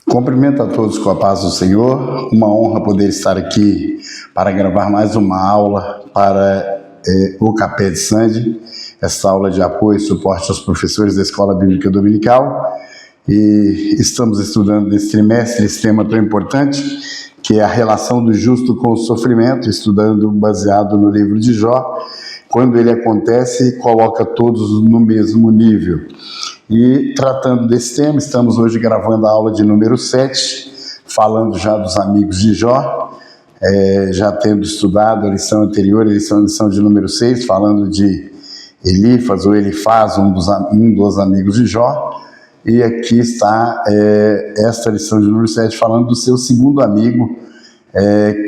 Cumprimento a todos com a paz do Senhor. Uma honra poder estar aqui para gravar mais uma aula para o Capé de Sande, essa aula de apoio e suporte aos professores da Escola Bíblica Dominical. E estamos estudando nesse trimestre esse tema tão importante, que é a relação do justo com o sofrimento, estudando baseado no livro de Jó. Quando ele acontece, coloca todos no mesmo nível. E tratando desse tema, estamos hoje gravando a aula de número 7, falando já dos amigos de Jó, já tendo estudado a lição anterior, a lição de número 6, falando de Elifaz ou Elifaz, um dos amigos de Jó, e aqui está esta lição de número 7, falando do seu segundo amigo,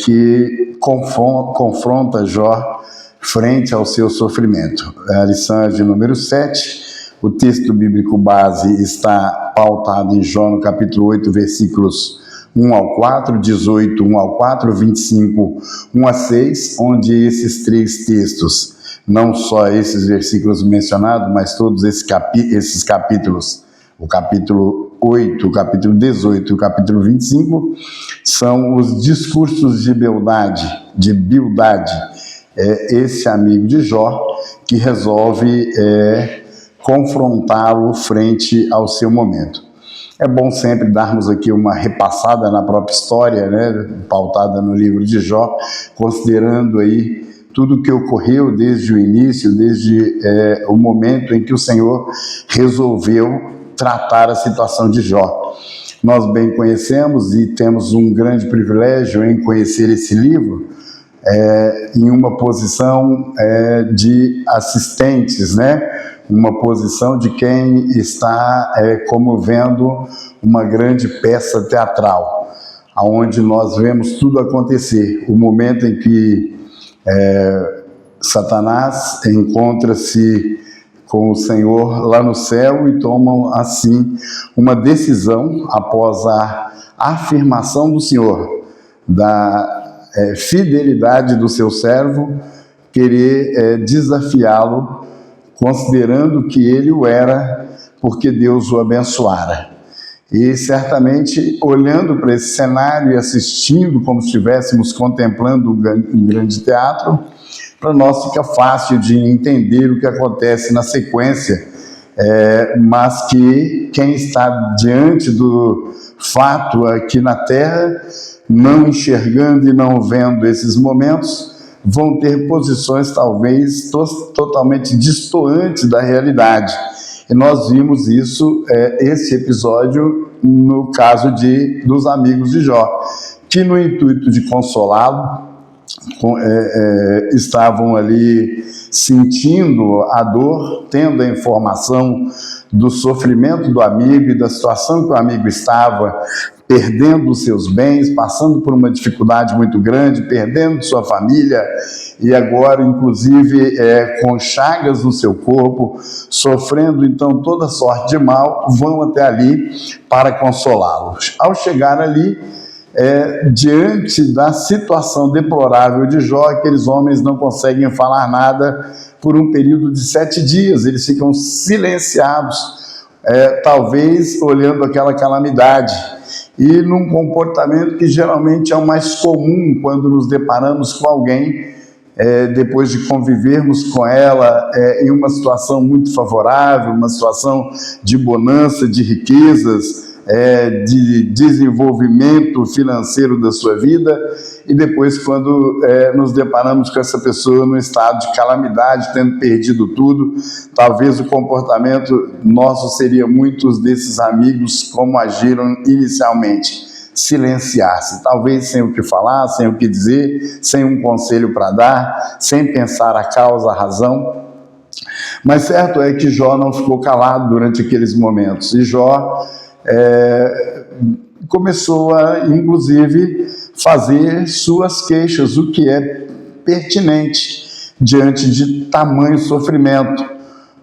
que confronta Jó frente ao seu sofrimento. A lição é de número 7, o texto bíblico base está pautado em Jó, no capítulo 8, versículos 1 ao 4, 18, 1 ao 4, 25, 1 a 6, onde esses três textos, não só esses versículos mencionados, mas todos esses capítulos, o capítulo 8, o capítulo 18 e o capítulo 25, são os discursos de Bildade, esse amigo de Jó, que resolve confrontá-lo frente ao seu momento. É bom sempre darmos aqui uma repassada na própria história, pautada no livro de Jó, considerando aí tudo o que ocorreu desde o início, desde o momento em que o Senhor resolveu tratar a situação de Jó. Nós bem conhecemos e temos um grande privilégio em conhecer esse livro, em uma posição de assistentes, uma posição de quem está como vendo uma grande peça teatral, onde nós vemos tudo acontecer. O momento em que Satanás encontra-se com o Senhor lá no céu e tomam assim uma decisão após a afirmação do Senhor, da fidelidade do seu servo, querer desafiá-lo, considerando que ele o era, porque Deus o abençoara. E certamente, olhando para esse cenário e assistindo como se estivéssemos contemplando um grande teatro, para nós fica fácil de entender o que acontece na sequência, mas que quem está diante do fato aqui na Terra, não enxergando e não vendo esses momentos, vão ter posições talvez totalmente distantes da realidade. E nós vimos isso, esse episódio, no caso dos amigos de Jó, que no intuito de consolá-lo, estavam ali sentindo a dor, tendo a informação do sofrimento do amigo e da situação que o amigo estava, perdendo os seus bens, passando por uma dificuldade muito grande, perdendo sua família e agora, inclusive, com chagas no seu corpo, sofrendo então toda sorte de mal, vão até ali para consolá-los. Ao chegar ali, diante da situação deplorável de Jó, aqueles homens não conseguem falar nada por um período de 7 dias, eles ficam silenciados, talvez olhando aquela calamidade, e num comportamento que geralmente é o mais comum quando nos deparamos com alguém, depois de convivermos com ela em uma situação muito favorável, uma situação de bonança, de riquezas, de desenvolvimento financeiro da sua vida, e depois quando nos deparamos com essa pessoa no estado de calamidade, tendo perdido tudo, talvez o comportamento nosso seria muitos desses amigos como agiram inicialmente, silenciar-se, talvez sem o que falar, sem o que dizer, sem um conselho para dar, sem pensar a causa, a razão. Mas certo é que Jó não ficou calado durante aqueles momentos, e Jó começou a, inclusive, fazer suas queixas, o que é pertinente diante de tamanho sofrimento.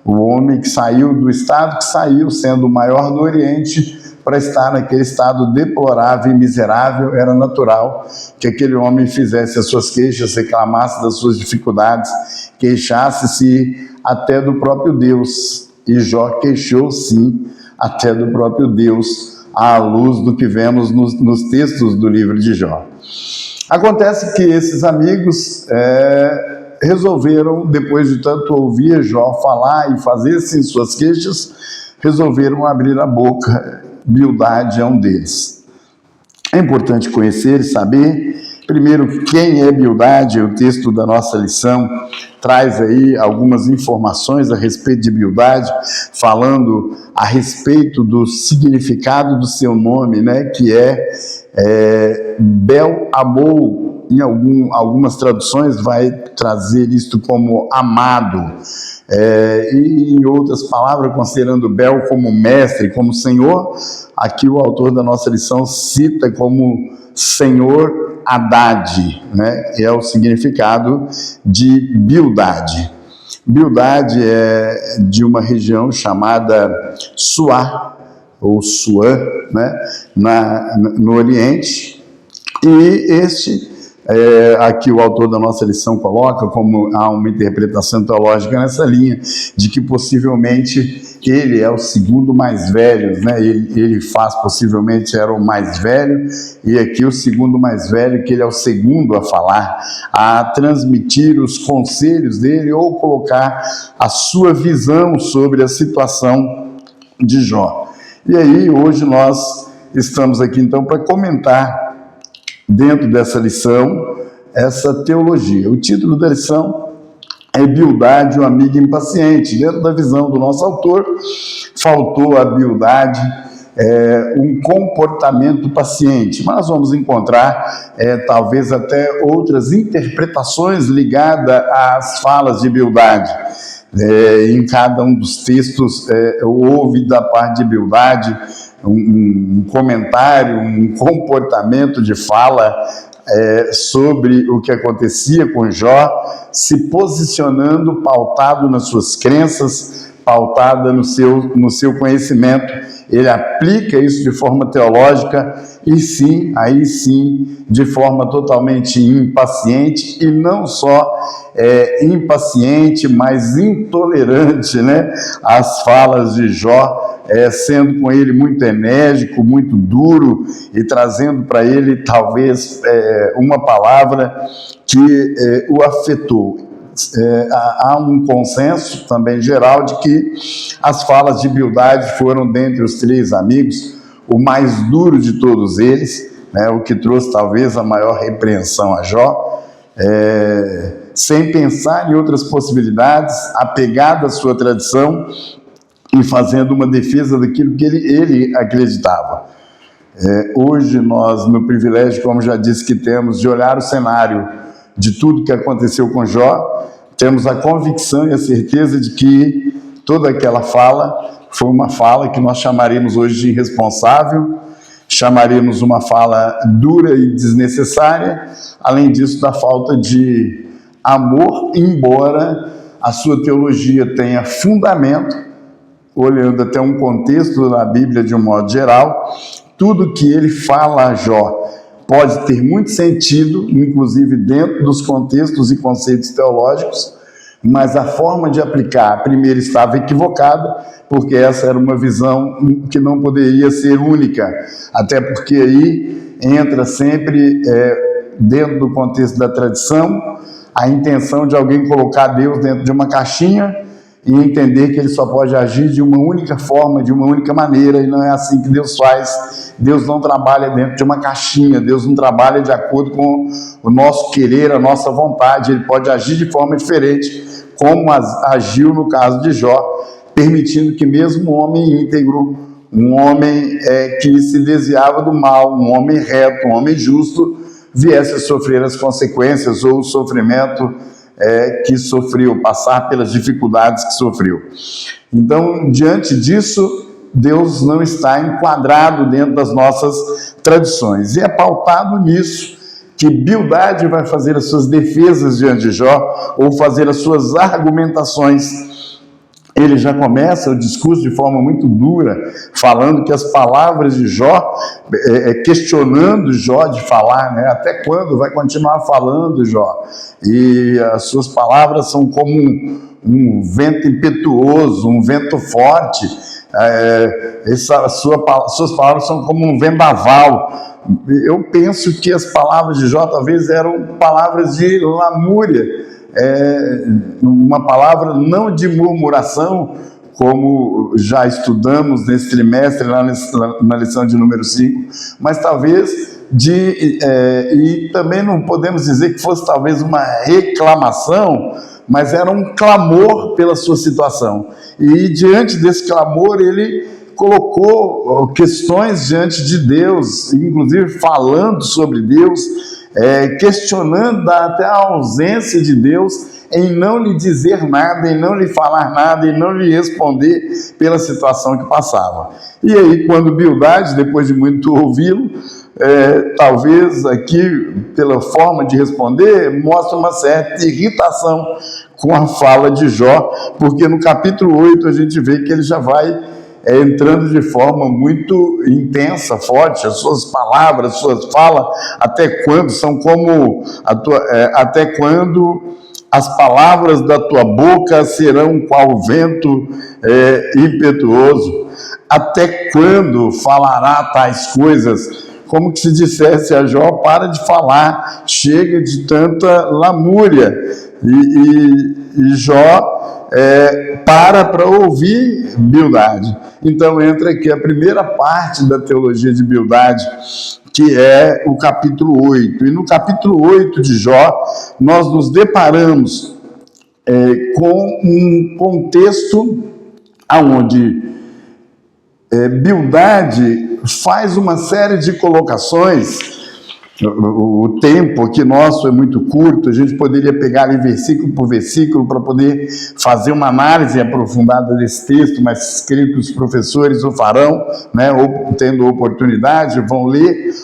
O homem que saiu do estado que saiu, sendo o maior no Oriente, para estar naquele estado deplorável e miserável, era natural que aquele homem fizesse as suas queixas, reclamasse das suas dificuldades, queixasse-se até do próprio Deus. E Jó queixou, sim, até do próprio Deus, à luz do que vemos nos textos do livro de Jó. Acontece que esses amigos resolveram, depois de tanto ouvir Jó falar e fazer sim suas queixas, resolveram abrir a boca. Bildade é um deles. É importante conhecer e saber, primeiro, quem é Bildade. O texto da nossa lição traz aí algumas informações a respeito de Bildade, falando a respeito do significado do seu nome, né, que é Bel-Amou. Em algumas traduções vai trazer isto como amado, e em outras palavras, considerando Bel como mestre, como senhor, aqui o autor da nossa lição cita como Senhor Haddad, né? É o significado de Bildade. Bildade é de uma região chamada Suá, ou Suã, né? No Oriente, e aqui o autor da nossa lição coloca como há uma interpretação teológica nessa linha, de que possivelmente ele é o segundo mais velho, né? Ele possivelmente era o mais velho, e aqui o segundo mais velho, que ele é o segundo a falar, a transmitir os conselhos dele ou colocar a sua visão sobre a situação de Jó. E aí hoje nós estamos aqui então para comentar dentro dessa lição, essa teologia. O título da lição é Bildade, o amigo impaciente. Dentro da visão do nosso autor, faltou a Bildade um comportamento paciente. Mas nós vamos encontrar talvez até outras interpretações ligadas às falas de Bildade. Em cada um dos textos houve da parte de Bildade um comentário, um comportamento de fala sobre o que acontecia com Jó, se posicionando pautado nas suas crenças, pautada no seu conhecimento. Ele aplica isso de forma teológica e sim, aí sim, de forma totalmente impaciente, e não só impaciente, mas intolerante, né? As falas de Jó, sendo com ele muito enérgico, muito duro, e trazendo para ele talvez uma palavra que o afetou. Há um consenso também geral de que as falas de Bildade foram, dentre os três amigos, o mais duro de todos eles, né, o que trouxe talvez a maior repreensão a Jó, sem pensar em outras possibilidades, apegado à sua tradição e fazendo uma defesa daquilo que ele acreditava. Hoje nós, no privilégio, como já disse, que temos de olhar o cenário de tudo que aconteceu com Jó, temos a convicção e a certeza de que toda aquela fala foi uma fala que nós chamaremos hoje de irresponsável, chamaremos uma fala dura e desnecessária, além disso da falta de amor, embora a sua teologia tenha fundamento, olhando até um contexto da Bíblia de um modo geral, tudo que ele fala a Jó pode ter muito sentido, inclusive dentro dos contextos e conceitos teológicos, mas a forma de aplicar, primeiro, estava equivocada, porque essa era uma visão que não poderia ser única, até porque aí entra sempre, dentro do contexto da tradição, a intenção de alguém colocar Deus dentro de uma caixinha e entender que ele só pode agir de uma única forma, de uma única maneira, e não é assim que Deus faz. Deus não trabalha dentro de uma caixinha, Deus não trabalha de acordo com o nosso querer, a nossa vontade. Ele pode agir de forma diferente, como agiu no caso de Jó, permitindo que mesmo um homem íntegro, um homem que se desviava do mal, um homem reto, um homem justo, viesse a sofrer as consequências ou o sofrimento que sofreu, passar pelas dificuldades que sofreu. Então, diante disso, Deus não está enquadrado dentro das nossas tradições. E é pautado nisso que Bildade vai fazer as suas defesas diante de Jó, ou fazer as suas argumentações. Ele já começa o discurso de forma muito dura, falando que as palavras de Jó, questionando Jó de falar, né? Até quando vai continuar falando, Jó? E as suas palavras são como um vento impetuoso, um vento forte, suas palavras são como um vendaval. Eu penso que as palavras de Jó talvez eram palavras de lamúria, uma palavra não de murmuração, como já estudamos nesse trimestre, na lição de número 5, mas talvez e também não podemos dizer que fosse talvez uma reclamação, mas era um clamor pela sua situação. E diante desse clamor, ele colocou questões diante de Deus, inclusive falando sobre Deus, questionando até a ausência de Deus, em não lhe dizer nada, em não lhe falar nada, em não lhe responder pela situação que passava. E aí, quando Bildade, depois de muito ouvi-lo, talvez aqui, pela forma de responder, mostra uma certa irritação com a fala de Jó, porque no capítulo 8 a gente vê que ele já vai entrando de forma muito intensa, forte, as suas palavras, as suas falas, até quando são como até quando as palavras da tua boca serão qual vento impetuoso, até quando falará tais coisas, como que se dissesse a Jó: para de falar, chega de tanta lamúria. E Jó para ouvir Bildade. Então entra aqui a primeira parte da teologia de Bildade, que é o capítulo 8. E no capítulo 8 de Jó, nós nos deparamos com um contexto onde Bildade faz uma série de colocações. O tempo aqui nosso é muito curto, a gente poderia pegar ali versículo por versículo para poder fazer uma análise aprofundada desse texto, mas creio que os professores o farão, né, ou tendo oportunidade, vão ler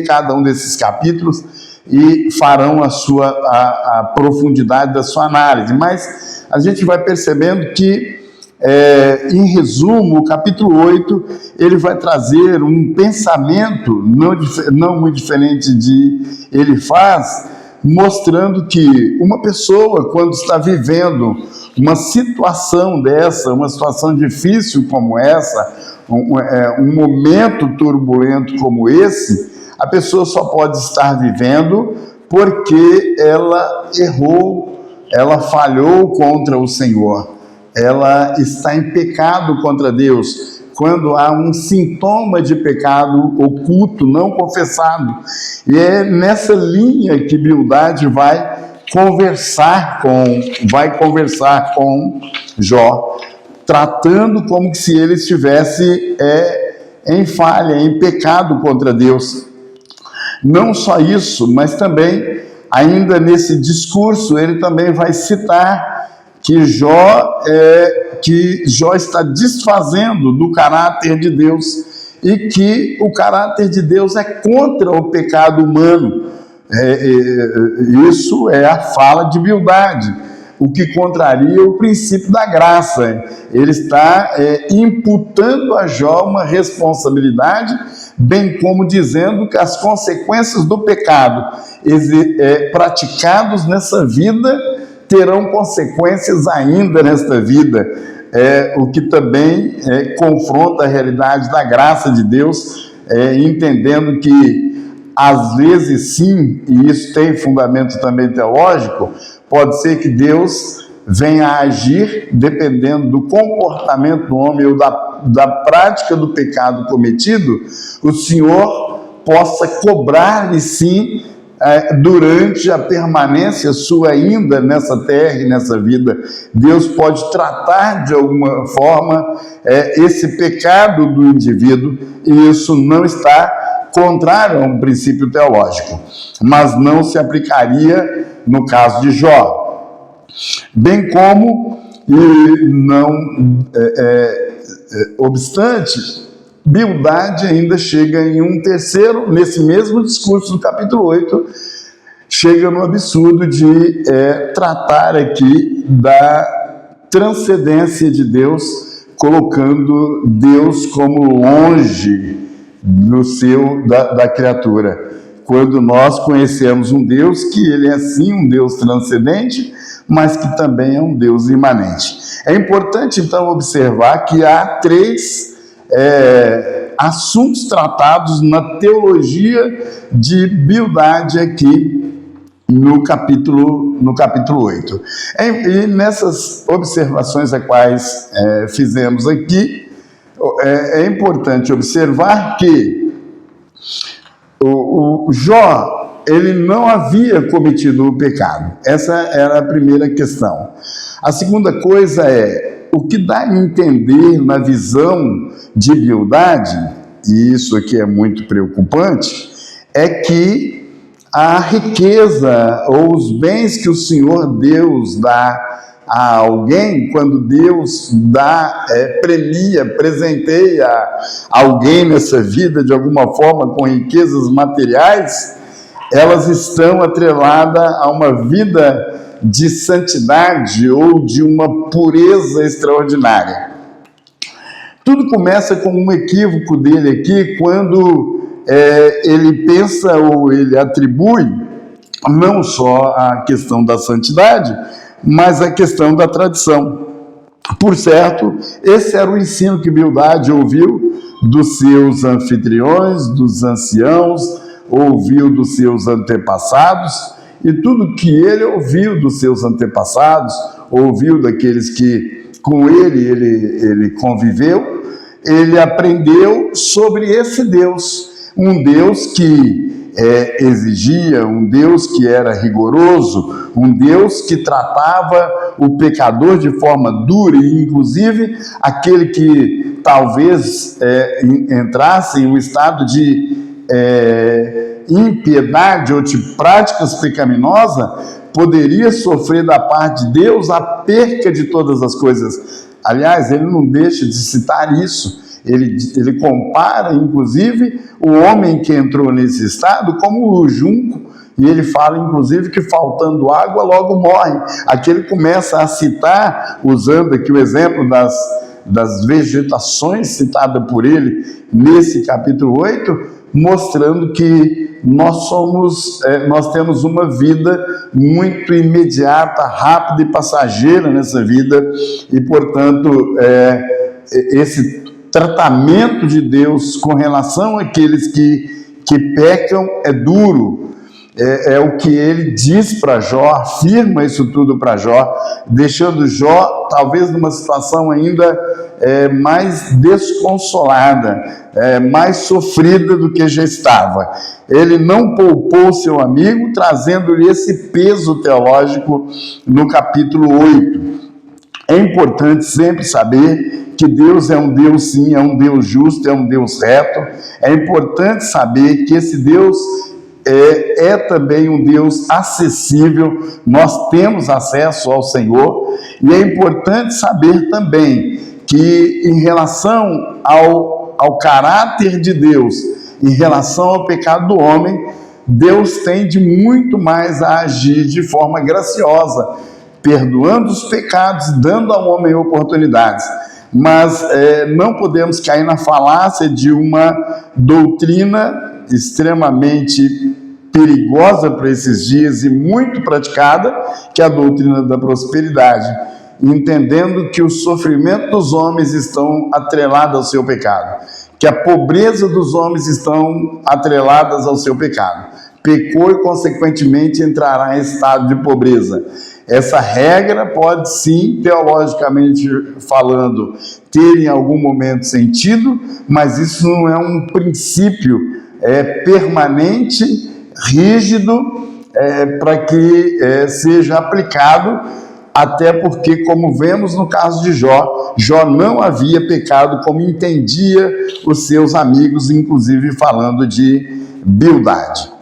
cada um desses capítulos e farão a profundidade da sua análise. Mas a gente vai percebendo que, em resumo, o capítulo 8, ele vai trazer um pensamento não muito diferente de Elifaz, mostrando que uma pessoa, quando está vivendo uma situação dessa, uma situação difícil como essa, um momento turbulento como esse, a pessoa só pode estar vivendo porque ela errou, ela falhou contra o Senhor. Ela está em pecado contra Deus, quando há um sintoma de pecado oculto, não confessado. E é nessa linha que Bildade vai conversar com Jó, tratando como se ele estivesse em falha, em pecado contra Deus. Não só isso, mas também, ainda nesse discurso, ele também vai citar que Jó está desfazendo do caráter de Deus e que o caráter de Deus é contra o pecado humano. Isso é a fala de Bildade, o que contraria o princípio da graça. Ele está imputando a Jó uma responsabilidade, bem como dizendo que as consequências do pecado praticados nessa vida terão consequências ainda nesta vida, o que também confronta a realidade da graça de Deus, entendendo que, às vezes sim, e isso tem fundamento também teológico, pode ser que Deus venha a agir, dependendo do comportamento do homem ou da prática do pecado cometido, o Senhor possa cobrar-lhe sim, durante a permanência sua ainda nessa terra e nessa vida. Deus pode tratar de alguma forma esse pecado do indivíduo, e isso não está contrário a um princípio teológico, mas não se aplicaria no caso de Jó. Bem como, e não obstante, Bildade ainda chega em um terceiro, nesse mesmo discurso do capítulo 8, chega no absurdo de tratar aqui da transcendência de Deus, colocando Deus como longe da criatura, quando nós conhecemos um Deus que ele é sim um Deus transcendente, mas que também é um Deus imanente. É importante então observar que há três assuntos tratados na teologia de Bildade aqui no capítulo 8. E nessas observações as quais fizemos aqui, é importante observar que o Jó, ele não havia cometido o pecado. Essa era a primeira questão. A segunda coisa o que dá a entender na visão de Bildade, e isso aqui é muito preocupante, é que a riqueza ou os bens que o Senhor Deus dá a alguém, quando Deus dá, premia, presenteia alguém nessa vida de alguma forma com riquezas materiais, elas estão atreladas a uma vida de santidade ou de uma pureza extraordinária. Tudo começa com um equívoco dele aqui, quando ele pensa ou ele atribui não só a questão da santidade, mas a questão da tradição. Por certo, esse era o ensino que Bildade ouviu dos seus anfitriões, dos anciãos, ouviu dos seus antepassados, e tudo que ele ouviu dos seus antepassados, ouviu daqueles que com ele conviveu, ele aprendeu sobre esse Deus, um Deus que exigia, um Deus que era rigoroso, um Deus que tratava o pecador de forma dura, e inclusive aquele que talvez entrasse em um estado de impiedade ou de práticas pecaminosas, poderia sofrer da parte de Deus a perca de todas as coisas. Aliás, ele não deixa de citar isso. Ele compara, inclusive, o homem que entrou nesse estado como o junco, e ele fala, inclusive, que faltando água logo morre. Aqui ele começa a citar, usando aqui o exemplo das vegetações citada por ele nesse capítulo 8, mostrando que nós temos uma vida muito imediata, rápida e passageira nessa vida, e, portanto, esse tratamento de Deus com relação àqueles que pecam é duro. É o que ele diz para Jó, afirma isso tudo para Jó, deixando Jó talvez numa situação ainda mais desconsolada, mais sofrida do que já estava. Ele não poupou seu amigo, trazendo-lhe esse peso teológico no capítulo 8. É importante sempre saber que Deus é um Deus, sim, é um Deus justo, é um Deus reto. É importante saber que esse Deus é também um Deus acessível, nós temos acesso ao Senhor, e é importante saber também que em relação ao caráter de Deus, em relação ao pecado do homem, Deus tende muito mais a agir de forma graciosa, perdoando os pecados, dando ao homem oportunidades. Mas não podemos cair na falácia de uma doutrina extremamente perigosa para esses dias e muito praticada, que é a doutrina da prosperidade, entendendo que o sofrimento dos homens estão atrelados ao seu pecado, que a pobreza dos homens estão atreladas ao seu pecado. Pecou e, consequentemente, entrará em estado de pobreza. Essa regra pode, sim, teologicamente falando, ter em algum momento sentido, mas isso não é um princípio permanente, rígido, para que seja aplicado, até porque, como vemos no caso de Jó, Jó não havia pecado como entendia os seus amigos, inclusive falando de Bildade.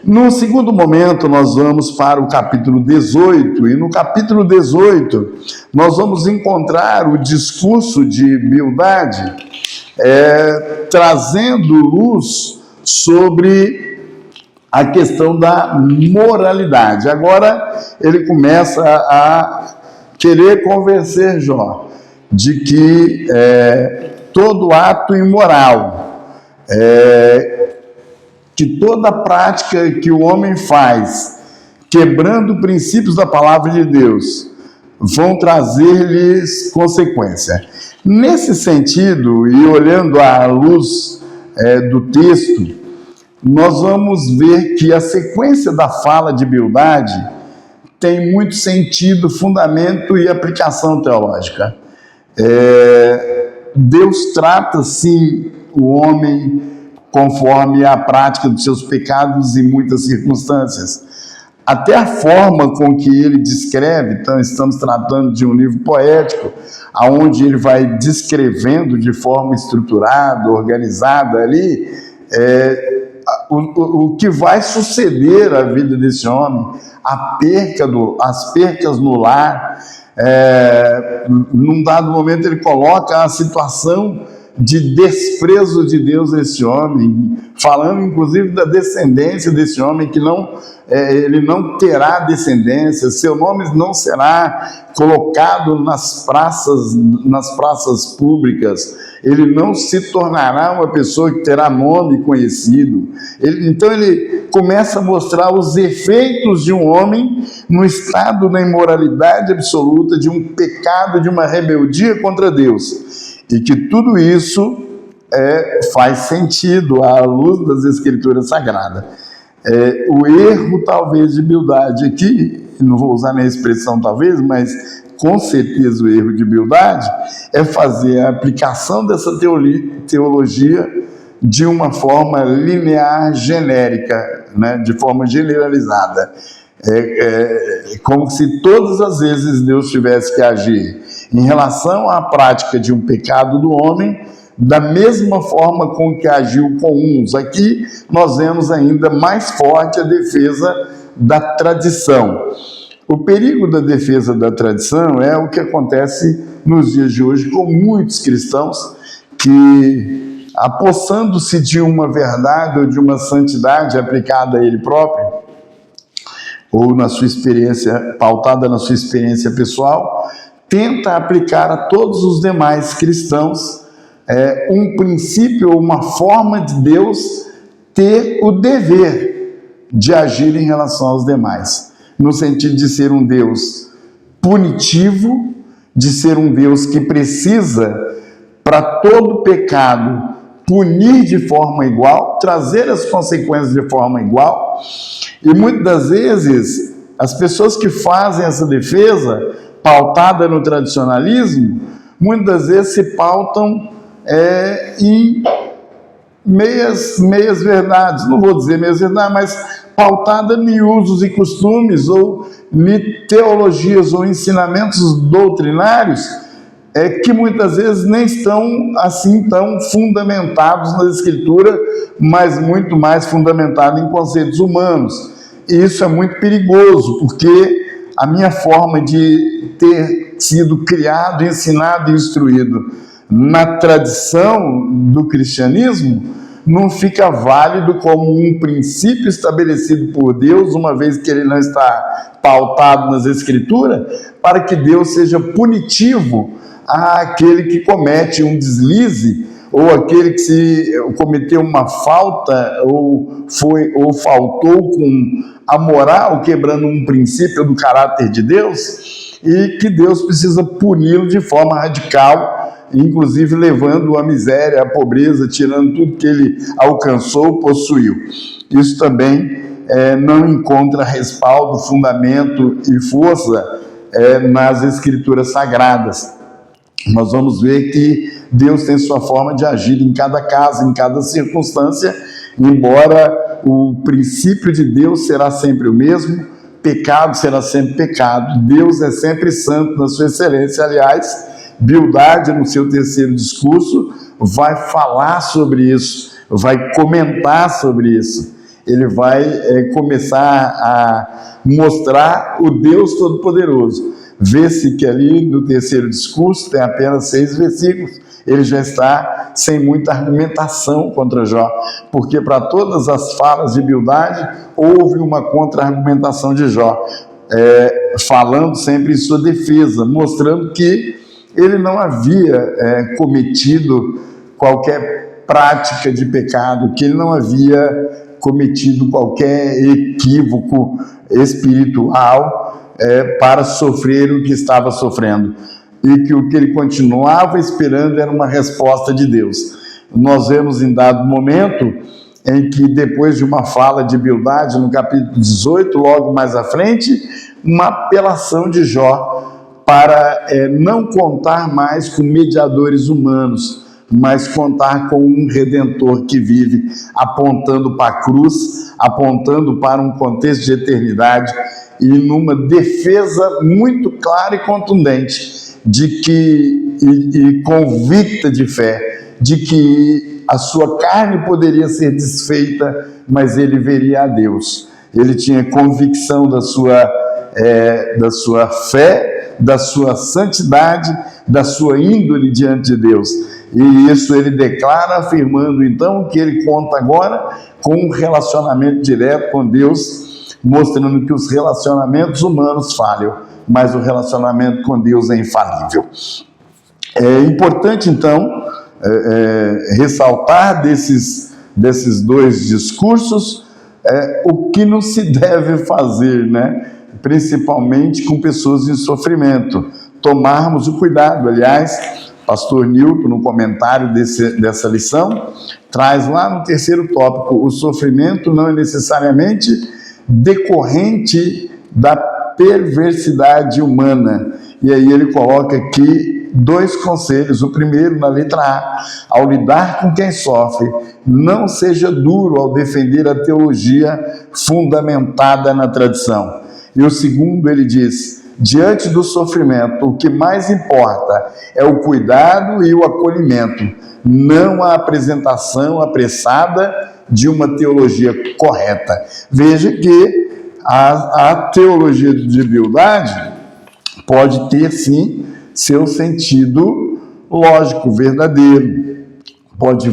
No segundo momento, nós vamos para o capítulo 18, e no capítulo 18, nós vamos encontrar o discurso de Bildade, trazendo luz sobre a questão da moralidade. Agora, ele começa a querer convencer Jó de que todo ato imoral que toda prática que o homem faz, quebrando princípios da palavra de Deus, vão trazer-lhes consequência. Nesse sentido, e olhando à luz do texto, nós vamos ver que a sequência da fala de Bildade tem muito sentido, fundamento e aplicação teológica. Deus trata, sim, o homem conforme a prática dos seus pecados em muitas circunstâncias. Até a forma com que ele descreve, então estamos tratando de um livro poético, onde ele vai descrevendo de forma estruturada, organizada ali, o que vai suceder à vida desse homem, as percas no lar. Num dado momento ele coloca a situação de desprezo de Deus nesse homem, falando inclusive da descendência desse homem, que ele não terá descendência, seu nome não será colocado nas praças públicas, ele não se tornará uma pessoa que terá nome conhecido. Então ele começa a mostrar os efeitos de um homem no estado da imoralidade absoluta, de um pecado, de uma rebeldia contra Deus. E que tudo isso faz sentido à luz das Escrituras Sagradas. O erro, talvez, de Bildade aqui, não vou usar nem a expressão talvez, mas com certeza o erro de Bildade é fazer a aplicação dessa teologia de uma forma linear, genérica, né? De forma generalizada. Como se todas as vezes Deus tivesse que agir em relação à prática de um pecado do homem, da mesma forma com que agiu com uns. Aqui nós vemos ainda mais forte a defesa da tradição. O perigo da defesa da tradição é o que acontece nos dias de hoje com muitos cristãos que, apossando-se de uma verdade ou de uma santidade aplicada a ele próprio, ou na sua experiência, pautada na sua experiência pessoal, tenta aplicar a todos os demais cristãos um princípio ou uma forma de Deus ter o dever de agir em relação aos demais, no sentido de ser um Deus punitivo, de ser um Deus que precisa, para todo pecado, punir de forma igual, trazer as consequências de forma igual. E muitas das vezes, as pessoas que fazem essa defesa, pautada no tradicionalismo, muitas das vezes se pautam em meias verdades, não vou dizer meias verdades, mas pautada em usos e costumes, ou em teologias ou ensinamentos doutrinários, que muitas vezes nem estão assim tão fundamentados na Escritura, mas muito mais fundamentados em conceitos humanos. E isso é muito perigoso, porque a minha forma de ter sido criado, ensinado e instruído na tradição do cristianismo não fica válido como um princípio estabelecido por Deus, uma vez que ele não está pautado nas Escrituras, para que Deus seja punitivo àquele que comete um deslize, ou aquele que se cometeu uma falta, ou faltou com a moral, quebrando um princípio do caráter de Deus, e que Deus precisa puni-lo de forma radical, inclusive levando-o à miséria, à pobreza, tirando tudo que ele alcançou, possuiu. Isso também não encontra respaldo, fundamento e força nas Escrituras Sagradas. Nós vamos ver que Deus tem sua forma de agir em cada caso, em cada circunstância, embora o princípio de Deus será sempre o mesmo, pecado será sempre pecado, Deus é sempre santo na sua excelência. Aliás, Bildade, no seu terceiro discurso, vai falar sobre isso, vai comentar sobre isso. Ele vai começar a mostrar o Deus Todo-Poderoso. Vê-se que ali no terceiro discurso, tem apenas 6 versículos, ele já está sem muita argumentação contra Jó, porque para todas as falas de Bildade, houve uma contra-argumentação de Jó, falando sempre em sua defesa, mostrando que ele não havia cometido qualquer prática de pecado, que ele não havia cometido qualquer equívoco espiritual para sofrer o que estava sofrendo, e que o que ele continuava esperando era uma resposta de Deus. Nós vemos em dado momento em que, depois de uma fala de Bildade, no capítulo 18, logo mais à frente, uma apelação de Jó para não contar mais com mediadores humanos, mas contar com um Redentor que vive, apontando para a cruz, apontando para um contexto de eternidade, e numa defesa muito clara e contundente de que, e convicta de fé, de que a sua carne poderia ser desfeita, mas ele veria a Deus. Ele tinha convicção da sua fé, da sua santidade, da sua índole diante de Deus. E isso ele declara, afirmando então que ele conta agora com um relacionamento direto com Deus, mostrando que os relacionamentos humanos falham, mas o relacionamento com Deus é infalível. É importante então ressaltar desses dois discursos o que não se deve fazer, né? Principalmente com pessoas em sofrimento. Tomarmos o cuidado. Aliás, pastor Nilton, no comentário dessa lição, traz lá no terceiro tópico: o sofrimento não é necessariamente decorrente da perversidade humana. E aí ele coloca aqui dois conselhos. O primeiro, na letra A: ao lidar com quem sofre, não seja duro ao defender a teologia fundamentada na tradição. E o segundo, ele diz: diante do sofrimento, o que mais importa é o cuidado e o acolhimento, não a apresentação apressada de uma teologia correta. Veja que a teologia de Bildade pode ter, sim, seu sentido lógico, verdadeiro. Pode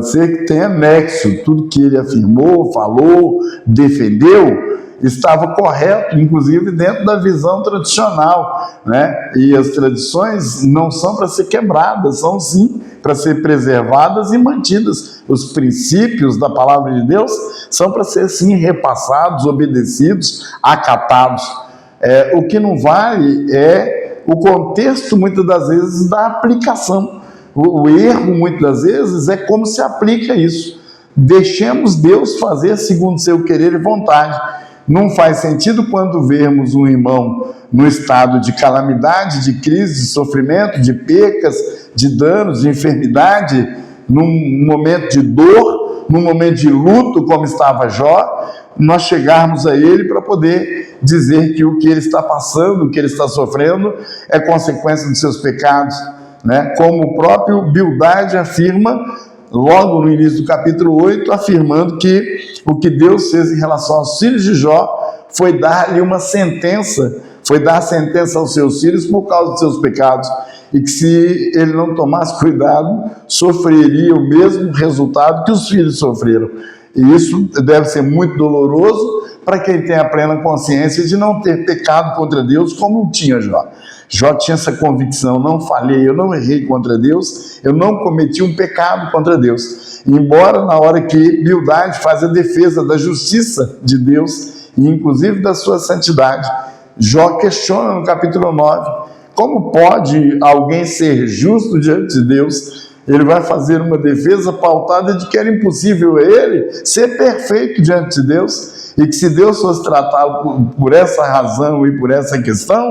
ser que tenha nexo. Tudo que ele afirmou, falou, defendeu, estava correto, inclusive dentro da visão tradicional, né? E as tradições não são para ser quebradas, são sim para ser preservadas e mantidas. Os princípios da palavra de Deus são para ser sim repassados, obedecidos, acatados. O que não vale é o contexto, muitas das vezes, da aplicação. O erro, muitas das vezes, é como se aplica isso. Deixemos Deus fazer segundo seu querer e vontade. Não faz sentido quando vermos um irmão no estado de calamidade, de crise, de sofrimento, de pecas, de danos, de enfermidade, num momento de dor, num momento de luto, como estava Jó, nós chegarmos a ele para poder dizer que o que ele está passando, o que ele está sofrendo, é consequência dos seus pecados, né? Como o próprio Bildade afirma, logo no início do capítulo 8, afirmando que o que Deus fez em relação aos filhos de Jó foi dar-lhe uma sentença, foi dar sentença aos seus filhos por causa dos seus pecados, e que se ele não tomasse cuidado, sofreria o mesmo resultado que os filhos sofreram. E isso deve ser muito doloroso para quem tem a plena consciência de não ter pecado contra Deus como tinha Jó. Jó tinha essa convicção: não falhei, eu não errei contra Deus, eu não cometi um pecado contra Deus. Embora na hora que Bildade faz a defesa da justiça de Deus, e inclusive da sua santidade, Jó questiona no capítulo 9, como pode alguém ser justo diante de Deus? Ele vai fazer uma defesa pautada de que era impossível ele ser perfeito diante de Deus, e que se Deus fosse tratá-lo por essa razão e por essa questão,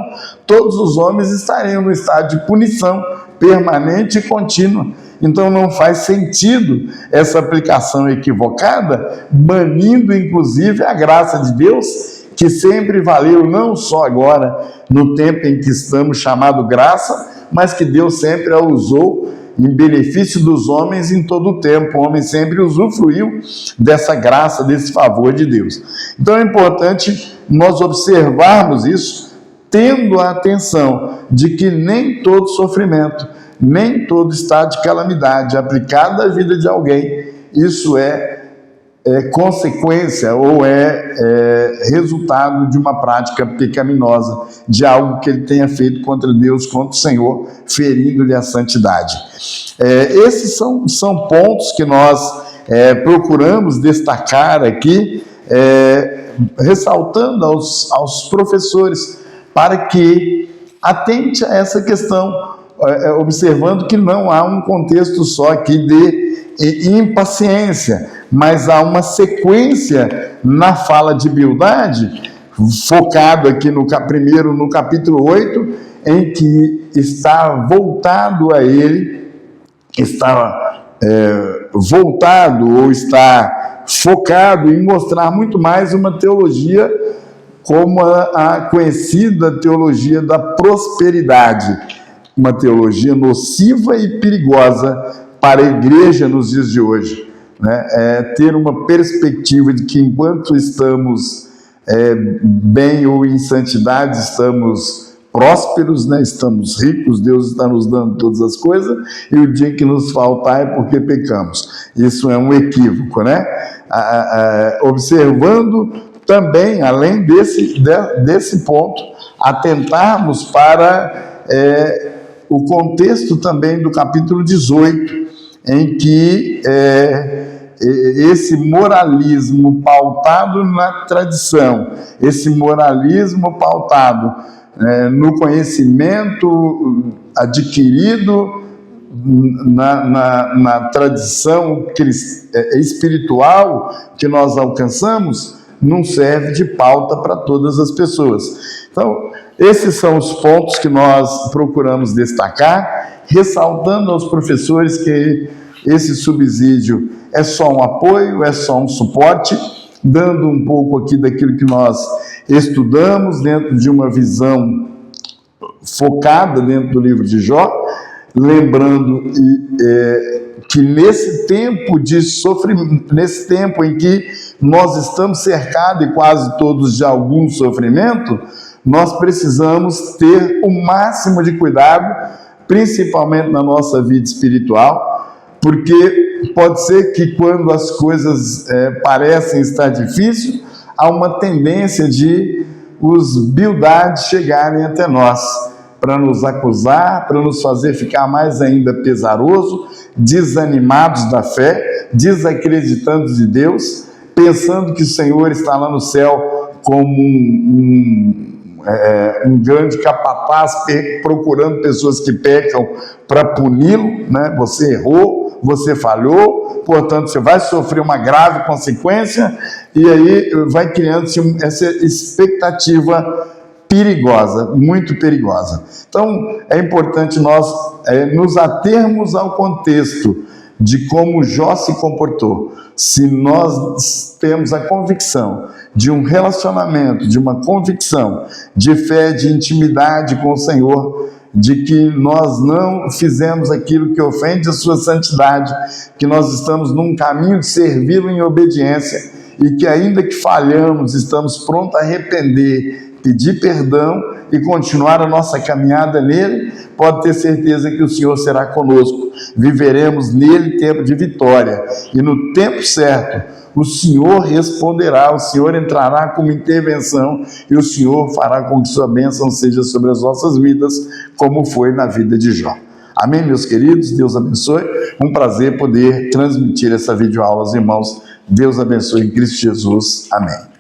todos os homens estariam no estado de punição permanente e contínua. Então não faz sentido essa aplicação equivocada, banindo inclusive a graça de Deus, que sempre valeu, não só agora, no tempo em que estamos, chamado graça, mas que Deus sempre a usou em benefício dos homens em todo o tempo. O homem sempre usufruiu dessa graça, desse favor de Deus. Então é importante nós observarmos isso, tendo a atenção de que nem todo sofrimento, nem todo estado de calamidade aplicado à vida de alguém, isso é consequência ou resultado de uma prática pecaminosa, de algo que ele tenha feito contra Deus, contra o Senhor, ferindo-lhe a santidade. Esses são pontos que nós procuramos destacar aqui, ressaltando aos professores, para que atente a essa questão, observando que não há um contexto só aqui de impaciência, mas há uma sequência na fala de Bildade, focado aqui primeiro no capítulo 8, em que está voltado a ele, está voltado ou está focado em mostrar muito mais uma teologia como a conhecida teologia da prosperidade, uma teologia nociva e perigosa para a igreja nos dias de hoje, né? Ter uma perspectiva de que enquanto estamos bem ou em santidade, estamos prósperos, né? Estamos ricos, Deus está nos dando todas as coisas, e o dia que nos faltar é porque pecamos. Isso é um equívoco, né? Observando também, além desse ponto, atentarmos para o contexto também do capítulo 18, em que esse moralismo pautado na tradição, esse moralismo pautado no conhecimento adquirido na tradição espiritual que nós alcançamos, não serve de pauta para todas as pessoas. Então, esses são os pontos que nós procuramos destacar, ressaltando aos professores que esse subsídio é só um apoio, é só um suporte, dando um pouco aqui daquilo que nós estudamos dentro de uma visão focada dentro do livro de Jó, lembrando que nesse tempo de sofrimento, nesse tempo em que nós estamos cercados e quase todos de algum sofrimento, nós precisamos ter o máximo de cuidado, principalmente na nossa vida espiritual, porque pode ser que quando as coisas parecem estar difíceis, há uma tendência de os Bildades chegarem até nós, para nos acusar, para nos fazer ficar mais ainda pesaroso, desanimados da fé, desacreditando de Deus, pensando que o Senhor está lá no céu como um grande capataz procurando pessoas que pecam para puni-lo, né? Você errou, você falhou, portanto você vai sofrer uma grave consequência, e aí vai criando-se essa expectativa perigosa, muito perigosa. Então é importante nós nos atermos ao contexto de como Jó se comportou. Se nós temos a convicção de um relacionamento, de uma convicção de fé, de intimidade com o Senhor, de que nós não fizemos aquilo que ofende a sua santidade, que nós estamos num caminho de servi-lo em obediência, e que ainda que falhamos, estamos prontos a arrepender, pedir perdão e continuar a nossa caminhada nele, pode ter certeza que o Senhor será conosco. Viveremos nele tempo de vitória, e no tempo certo o Senhor responderá, o Senhor entrará com uma intervenção, e o Senhor fará com que sua bênção seja sobre as nossas vidas, como foi na vida de Jó. Amém, meus queridos? Deus abençoe. Um prazer poder transmitir essa videoaula aos irmãos. Deus abençoe em Cristo Jesus. Amém.